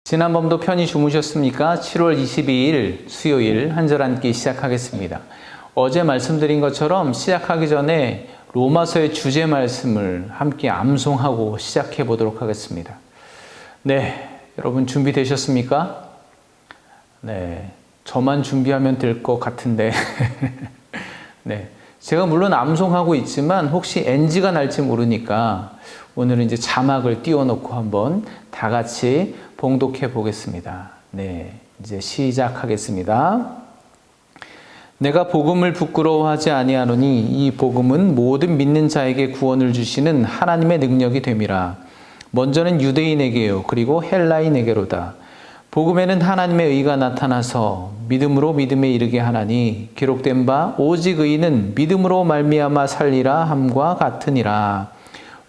지난밤도 편히 주무셨습니까? 7월 22일 수요일 한 절 앉기 시작하겠습니다. 어제 말씀드린 것처럼 시작하기 전에 로마서의 주제 말씀을 함께 암송하고 시작해 보도록 하겠습니다. 네, 여러분 준비되셨습니까? 네, 저만 준비하면 될 것 같은데 네, 제가 물론 암송하고 있지만 혹시 NG가 날지 모르니까 오늘은 이제 자막을 띄워놓고 한번 다 같이 봉독해 보겠습니다. 네, 이제 시작하겠습니다. 내가 복음을 부끄러워하지 아니하노니 이 복음은 모든 믿는 자에게 구원을 주시는 하나님의 능력이 됨이라. 먼저는 유대인에게요, 그리고 헬라인에게로다. 복음에는 하나님의 의가 나타나서 믿음으로 믿음에 이르게 하나니 기록된 바 오직 의인은 믿음으로 말미암아 살리라 함과 같으니라.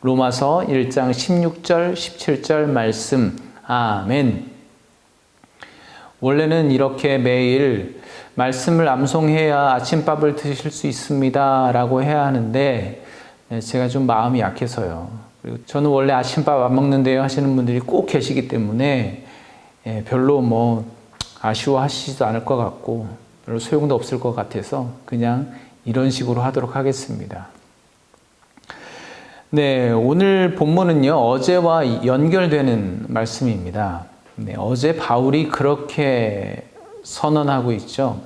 로마서 1장 16절 17절 말씀. 아멘. 원래는 이렇게 매일 말씀을 암송해야 아침밥을 드실 수 있습니다 라고 해야 하는데 제가 좀 마음이 약해서요. 그리고 저는 원래 아침밥 안 먹는데요 하시는 분들이 꼭 계시기 때문에 별로 아쉬워하시지도 않을 것 같고 별로 소용도 없을 것 같아서 그냥 이런 식으로 하도록 하겠습니다. 네, 오늘 본문은요, 어제와 연결되는 말씀입니다. 네, 어제 바울이 그렇게 선언하고 있죠.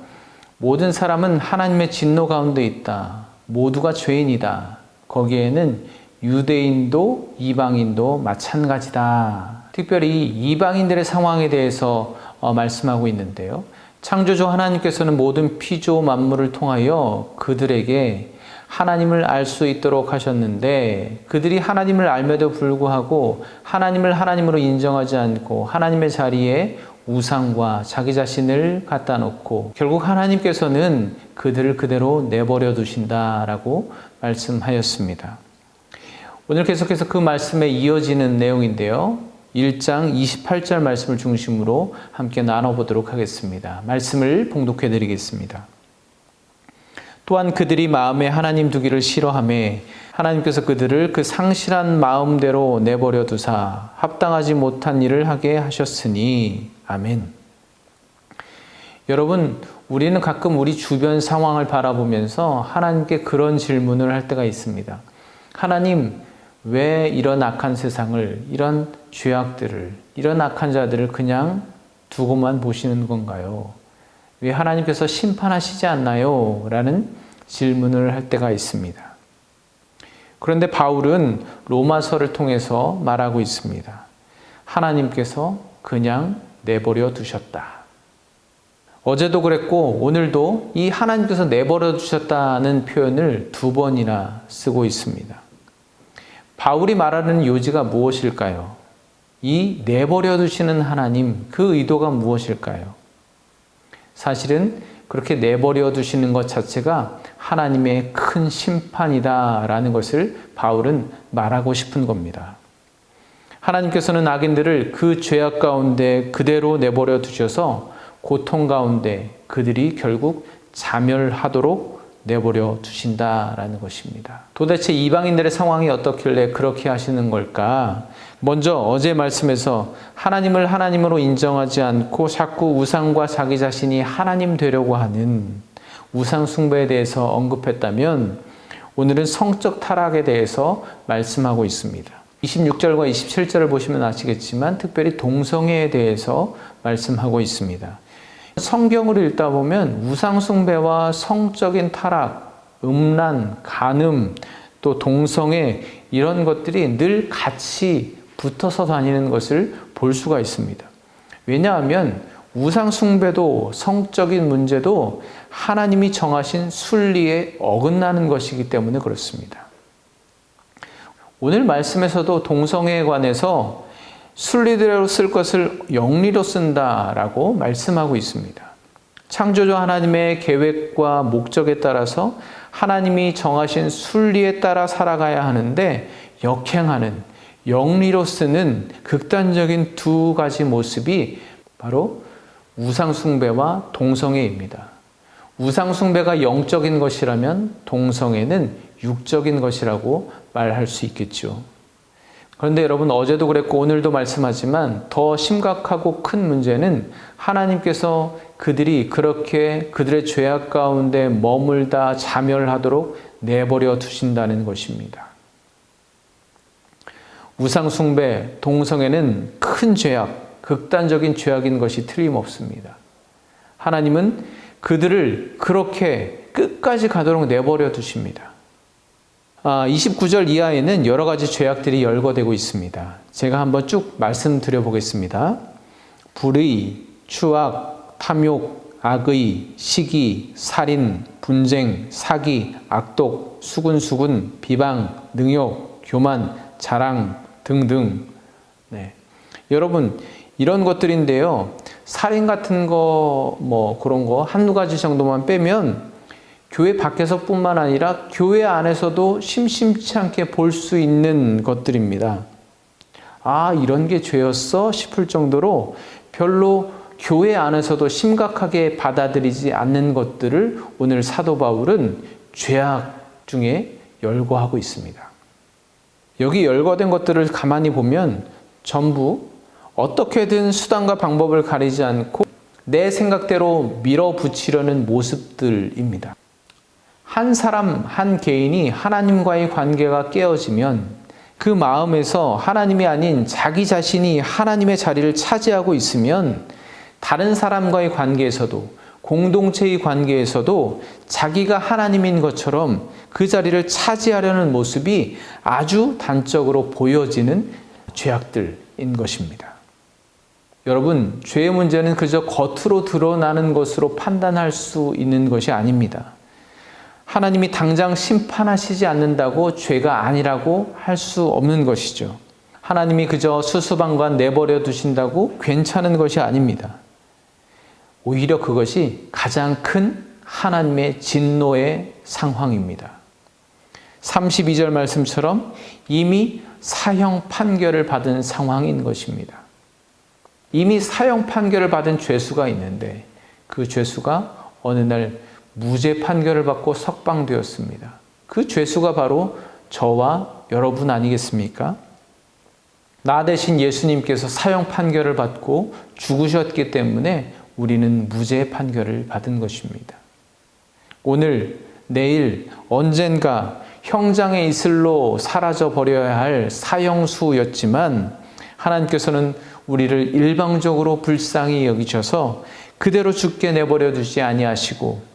모든 사람은 하나님의 진노 가운데 있다. 모두가 죄인이다. 거기에는 유대인도 이방인도 마찬가지다. 특별히 이방인들의 상황에 대해서 말씀하고 있는데요. 창조주 하나님께서는 모든 피조 만물을 통하여 그들에게 하나님을 알 수 있도록 하셨는데 그들이 하나님을 알면도 불구하고 하나님을 하나님으로 인정하지 않고 하나님의 자리에 우상과 자기 자신을 갖다 놓고 결국 하나님께서는 그들을 그대로 내버려 두신다라고 말씀하였습니다. 오늘 계속해서 그 말씀에 이어지는 내용인데요. 1장 28절 말씀을 중심으로 함께 나눠보도록 하겠습니다. 말씀을 봉독해 드리겠습니다. 또한 그들이 마음에 하나님 두기를 싫어하며 하나님께서 그들을 그 상실한 마음대로 내버려 두사 합당하지 못한 일을 하게 하셨으니 아멘. 여러분, 우리는 가끔 우리 주변 상황을 바라보면서 하나님께 그런 질문을 할 때가 있습니다. 하나님, 왜 이런 악한 세상을, 이런 죄악들을, 이런 악한 자들을 그냥 두고만 보시는 건가요? 왜 하나님께서 심판하시지 않나요? 라는 질문을 할 때가 있습니다. 그런데 바울은 로마서를 통해서 말하고 있습니다. 하나님께서 그냥 내버려 두셨다. 어제도 그랬고 오늘도 이 하나님께서 내버려 두셨다는 표현을 2번이나 쓰고 있습니다. 바울이 말하는 요지가 무엇일까요? 이 내버려 두시는 하나님, 그 의도가 무엇일까요? 사실은 그렇게 내버려 두시는 것 자체가 하나님의 큰 심판이다라는 것을 바울은 말하고 싶은 겁니다. 하나님께서는 악인들을 그 죄악 가운데 그대로 내버려 두셔서 고통 가운데 그들이 결국 자멸하도록 내버려 두신다라는 것입니다. 도대체 이방인들의 상황이 어떻길래 그렇게 하시는 걸까? 먼저 어제 말씀에서 하나님을 하나님으로 인정하지 않고 자꾸 우상과 자기 자신이 하나님 되려고 하는 우상 숭배에 대해서 언급했다면 오늘은 성적 타락에 대해서 말씀하고 있습니다. 26절과 27절을 보시면 아시겠지만 특별히 동성애에 대해서 말씀하고 있습니다. 성경을 읽다 보면 우상 숭배와 성적인 타락, 음란, 간음, 또 동성애 이런 것들이 늘 같이 붙어서 다니는 것을 볼 수가 있습니다. 왜냐하면 우상 숭배도 성적인 문제도 하나님이 정하신 순리에 어긋나는 것이기 때문에 그렇습니다. 오늘 말씀에서도 동성애에 관해서 순리대로 쓸 것을 영리로 쓴다라고 말씀하고 있습니다. 창조주 하나님의 계획과 목적에 따라서 하나님이 정하신 순리에 따라 살아가야 하는데 역행하는 영리로 쓰는 극단적인 2가지 모습이 바로 우상숭배와 동성애입니다. 우상숭배가 영적인 것이라면 동성애는 육적인 것이라고 말할 수 있겠죠. 그런데 여러분, 어제도 그랬고 오늘도 말씀하지만 더 심각하고 큰 문제는 하나님께서 그들이 그렇게 그들의 죄악 가운데 머물다 자멸하도록 내버려 두신다는 것입니다. 우상숭배, 동성애는 큰 죄악, 극단적인 죄악인 것이 틀림없습니다. 하나님은 그들을 그렇게 끝까지 가도록 내버려 두십니다. 29절 이하에는 여러 가지 죄악들이 열거되고 있습니다. 제가 한번 쭉 말씀드려 보겠습니다. 불의, 추악, 탐욕, 악의, 시기, 살인, 분쟁, 사기, 악독, 수군수군, 비방, 능욕, 교만, 자랑 등등. 네. 여러분, 이런 것들인데요. 살인 같은 거, 그런 거 한두 가지 정도만 빼면 교회 밖에서뿐만 아니라 교회 안에서도 심심치 않게 볼 수 있는 것들입니다. 아, 이런 게 죄였어? 싶을 정도로 별로 교회 안에서도 심각하게 받아들이지 않는 것들을 오늘 사도 바울은 죄악 중에 열거하고 있습니다. 여기 열거된 것들을 가만히 보면 전부 어떻게든 수단과 방법을 가리지 않고 내 생각대로 밀어붙이려는 모습들입니다. 한 사람, 한 개인이 하나님과의 관계가 깨어지면 그 마음에서 하나님이 아닌 자기 자신이 하나님의 자리를 차지하고 있으면 다른 사람과의 관계에서도, 공동체의 관계에서도 자기가 하나님인 것처럼 그 자리를 차지하려는 모습이 아주 단적으로 보여지는 죄악들인 것입니다. 여러분, 죄의 문제는 그저 겉으로 드러나는 것으로 판단할 수 있는 것이 아닙니다. 하나님이 당장 심판하시지 않는다고 죄가 아니라고 할 수 없는 것이죠. 하나님이 그저 수수방관 내버려 두신다고 괜찮은 것이 아닙니다. 오히려 그것이 가장 큰 하나님의 진노의 상황입니다. 32절 말씀처럼 이미 사형 판결을 받은 상황인 것입니다. 이미 사형 판결을 받은 죄수가 있는데 그 죄수가 어느 날 무죄 판결을 받고 석방되었습니다. 그 죄수가 바로 저와 여러분 아니겠습니까? 나 대신 예수님께서 사형 판결을 받고 죽으셨기 때문에 우리는 무죄 판결을 받은 것입니다. 오늘, 내일, 언젠가 형장의 이슬로 사라져 버려야 할 사형수였지만 하나님께서는 우리를 일방적으로 불쌍히 여기셔서 그대로 죽게 내버려 두지 아니하시고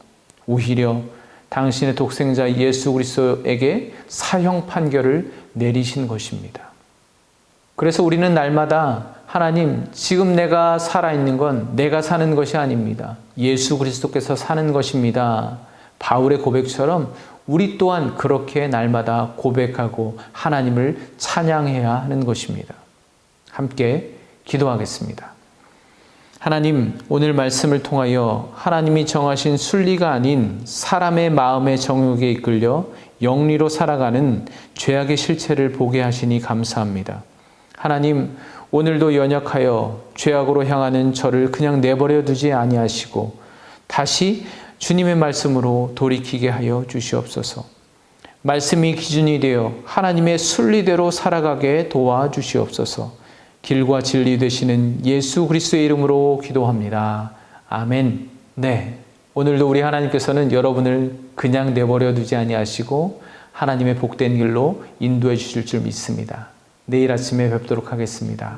오히려 당신의 독생자 예수 그리스도에게 사형 판결을 내리신 것입니다. 그래서 우리는 날마다 하나님, 지금 내가 살아있는 건 내가 사는 것이 아닙니다. 예수 그리스도께서 사는 것입니다. 바울의 고백처럼 우리 또한 그렇게 날마다 고백하고 하나님을 찬양해야 하는 것입니다. 함께 기도하겠습니다. 하나님, 오늘 말씀을 통하여 하나님이 정하신 순리가 아닌 사람의 마음의 정욕에 이끌려 영리로 살아가는 죄악의 실체를 보게 하시니 감사합니다. 하나님, 오늘도 연약하여 죄악으로 향하는 저를 그냥 내버려 두지 아니하시고 다시 주님의 말씀으로 돌이키게 하여 주시옵소서. 말씀이 기준이 되어 하나님의 순리대로 살아가게 도와주시옵소서. 길과 진리 되시는 예수 그리스도의 이름으로 기도합니다. 아멘. 네, 오늘도 우리 하나님께서는 여러분을 그냥 내버려 두지 아니하시고 하나님의 복된 길로 인도해 주실 줄 믿습니다. 내일 아침에 뵙도록 하겠습니다.